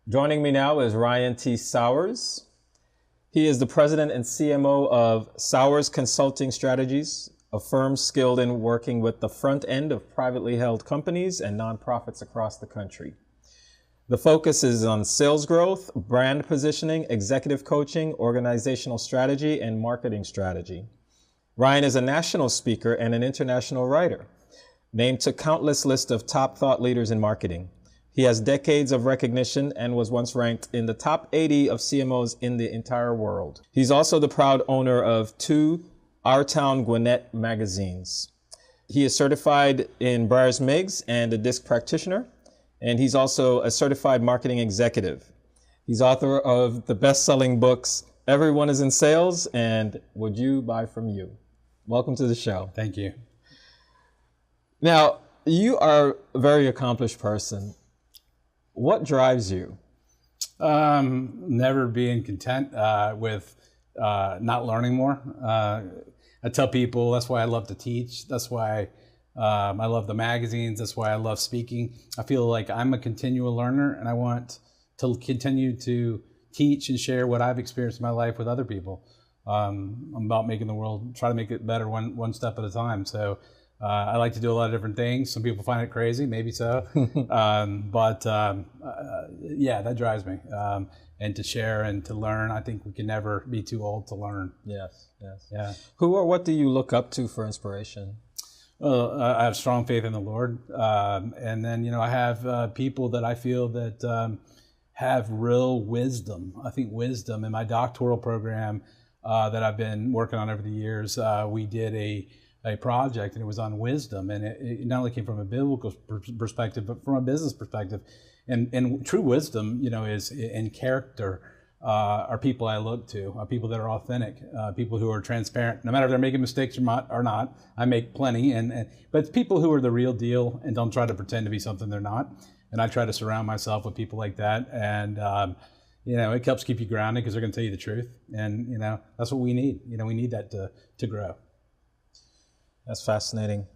Joining me now is Ryan T. Sauers. He is the president and CMO of Sauers Consulting Strategies, a firm skilled in working with the front end of privately held companies and nonprofits across the country. The focus is on sales growth, brand positioning, executive coaching, organizational strategy, and marketing strategy. Ryan is a national speaker and an international writer, named to countless lists of top thought leaders in marketing. He has decades of recognition and was once ranked in the top 80 of CMOs in the entire world. He's also the proud owner of 2 Our Town Gwinnett magazines. He is certified in Myers-Briggs and a DISC practitioner, and he's also a certified marketing executive. He's author of the best-selling books, Everyone is in Sales and Would You Buy From You? Welcome to the show. Thank you. Now, you are a very accomplished person. What drives you? Never being content with not learning more. I tell people that's why I love to teach. That's why I love the magazines. That's why I love speaking. I feel like I'm a continual learner, and I want to continue to teach and share what I've experienced in my life with other people. I'm about making the world, try to make it better one step at a time. So I like to do a lot of different things. Some people find it crazy, maybe so. Yeah, that drives me. And to share and to learn, I think we can never be too old to learn. Yes, yes. Yeah. Who or what do you look up to for inspiration? Well, I have strong faith in the Lord. And then, I have people that I feel that have real wisdom. I think wisdom in my doctoral program that I've been working on over the years, we did a project, and it was on wisdom, and it not only came from a biblical perspective, but from a business perspective. And true wisdom, is in character, are people I look to, are people that are authentic, people who are transparent, no matter if they're making mistakes or not. I make plenty, but it's people who are the real deal and don't try to pretend to be something they're not. And I try to surround myself with people like that, and it helps keep you grounded because they're going to tell you the truth, and that's what we need. We need that to grow. That's fascinating.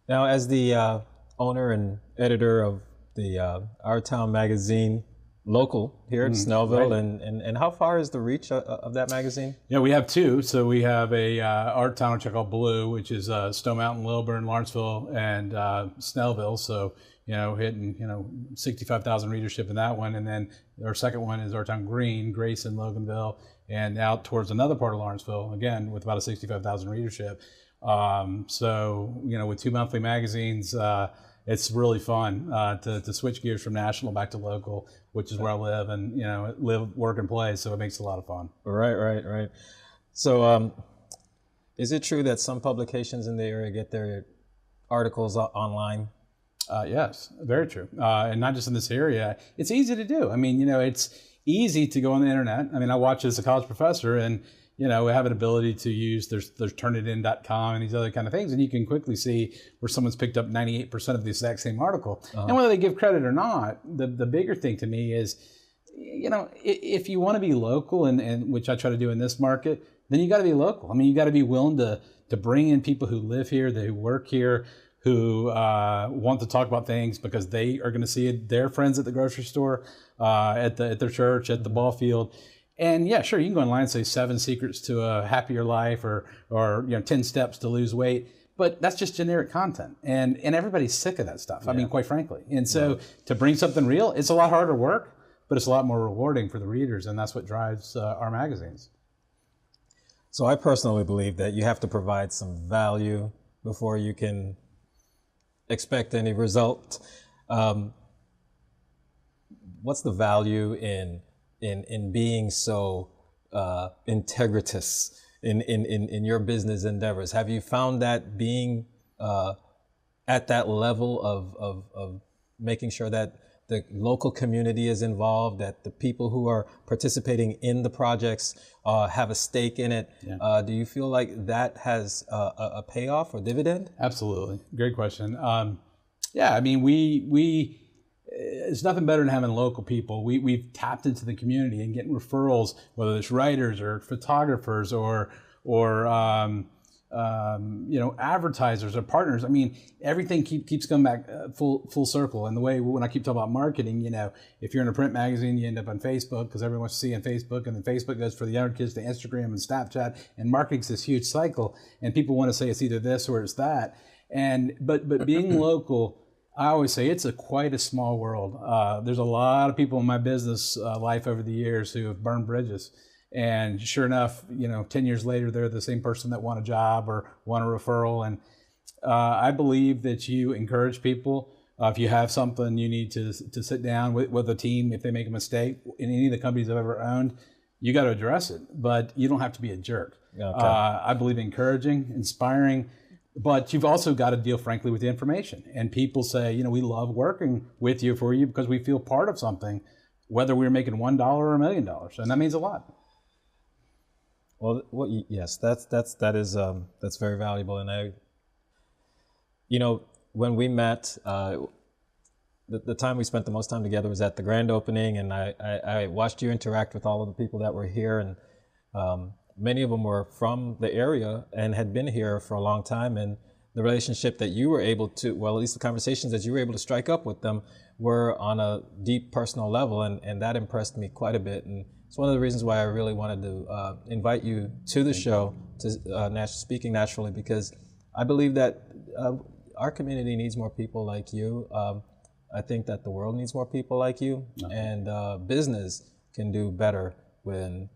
Now, as the owner and editor of the Our Town magazine, local here in Snellville, right. and how far is the reach of that magazine? Yeah, we have 2. So we have a Our Town, which I call Blue, which is Stone Mountain, Lilburn, Lawrenceville, and Snellville. So hitting 65,000 readership in that one, and then our second one is Our Town Green, Grayson, Loganville, and out towards another part of Lawrenceville, again with about a 65,000 readership. With 2 monthly magazines, it's really fun to switch gears from national back to local, which is where I live, and live, work, and play. So it makes it a lot of fun. Right. So, is it true that some publications in the area get their articles online? Yes, very true. And not just in this area. It's easy to do. I mean, it's easy to go on the internet. I mean, I watch as a college professor, and we have an ability to use, there's turnitin.com and these other kind of things, and you can quickly see where someone's picked up 98% of the exact same article. And whether they give credit or not, the bigger thing to me is, if you want to be local, and which I try to do in this market, then you got to be local. I mean, you got to be willing to bring in people who live here, who work here, who want to talk about things because they are going to see their friends at the grocery store, at their church, at the ball field. And yeah, sure, you can go online and say 7 secrets to a happier life, or 10 steps to lose weight, but that's just generic content, and everybody's sick of that stuff. Yeah. I mean, quite frankly. And so to bring something real, it's a lot harder work, but it's a lot more rewarding for the readers, and that's what drives our magazines. So I personally believe that you have to provide some value before you can expect any result. What's the value in being so integritous in your business endeavors? Have you found that being at that level of making sure that the local community is involved, that the people who are participating in the projects have a stake in it? Yeah. Do you feel like that has a payoff or dividend? Absolutely. Great question. Yeah, I mean, it's nothing better than having local people. We've tapped into the community and getting referrals, whether it's writers or photographers or advertisers or partners. I mean, everything keeps coming back full circle. And the way when I keep talking about marketing, if you're in a print magazine, you end up on Facebook because everyone wants to see on Facebook, and then Facebook goes for the younger kids to Instagram and Snapchat, and marketing's this huge cycle. And people want to say it's either this or it's that. And but being local, I always say it's quite a small world. There's a lot of people in my business life over the years who have burned bridges. And sure enough, 10 years later, they're the same person that won a job or won a referral. And I believe that you encourage people. If you have something you need to sit down with a team, if they make a mistake in any of the companies I've ever owned, you got to address it. But you don't have to be a jerk. Okay. I believe encouraging, inspiring, but you've also got to deal frankly with the information. And people say, we love working with you for you because we feel part of something, whether we're making $1 or $1 million. And that means a lot. Well, yes, that's very valuable. And when we met, the time we spent the most time together was at the grand opening, and I watched you interact with all of the people that were here, and many of them were from the area and had been here for a long time. And the relationship that you were able to, well, at least the conversations that you were able to strike up with them were on a deep personal level, and that impressed me quite a bit. And it's one of the reasons why I really wanted to invite you to the show, to Speaking Naturally, because I believe that our community needs more people like you. I think that the world needs more people like you, and business can do better when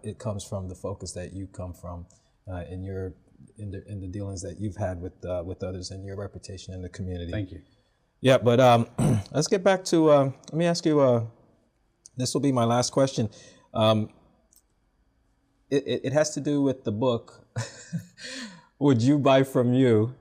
it comes from the focus that you come from in the dealings that you've had with others and your reputation in the community. Thank you. Yeah, but let's get back to. Let me ask you. This will be my last question. It has to do with the book. Would you buy from you?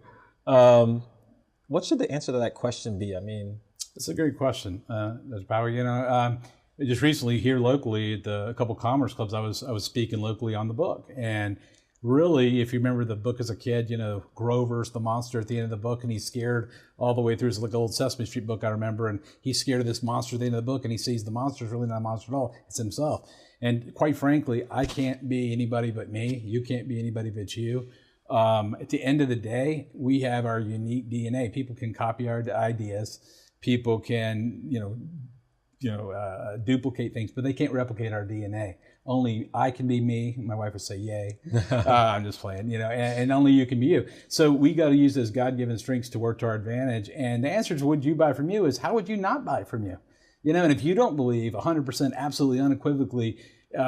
What should the answer to that question be? I mean, it's a great question, Dr. Power. Just recently here locally at a couple commerce clubs, I was speaking locally on the book, and really, if you remember the book as a kid, Grover's the monster at the end of the book, and he's scared all the way through. It's like an old Sesame Street book I remember, and he's scared of this monster at the end of the book, and he sees the monster is really not a monster at all. It's himself. And quite frankly, I can't be anybody but me. You can't be anybody but you. At the end of the day, we have our unique DNA. People can copy our ideas. People can, duplicate things, but they can't replicate our DNA. Only I can be me. My wife would say, yay. I'm just playing, and only you can be you. So we got to use those God-given strengths to work to our advantage. And the answer to would you buy from you is how would you not buy from you? And if you don't believe 100% absolutely unequivocally,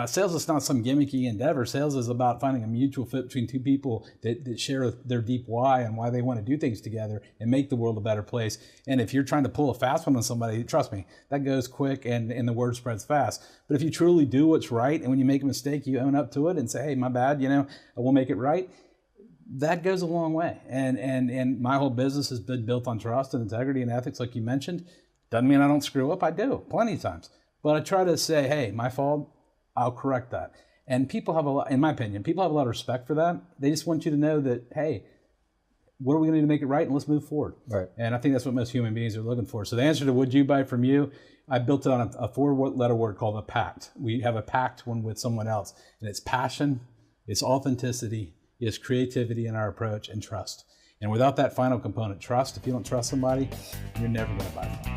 sales is not some gimmicky endeavor. Sales is about finding a mutual fit between two people that share their deep why and why they want to do things together and make the world a better place. And if you're trying to pull a fast one on somebody, trust me, that goes quick and the word spreads fast. But if you truly do what's right, and when you make a mistake, you own up to it and say, hey, my bad, I will make it right. That goes a long way. And my whole business has been built on trust and integrity and ethics, like you mentioned. Doesn't mean I don't screw up. I do plenty of times. But I try to say, hey, my fault. I'll correct that. And people have a lot, in my opinion, people have a lot of respect for that. They just want you to know that, hey, what are we going to do to make it right? And let's move forward. Right. And I think that's what most human beings are looking for. So the answer to would you buy from you, I built it on a 4-letter word called a pact. We have a pact one with someone else. And it's passion, it's authenticity, it's creativity in our approach, and trust. And without that final component, trust, if you don't trust somebody, you're never going to buy from them.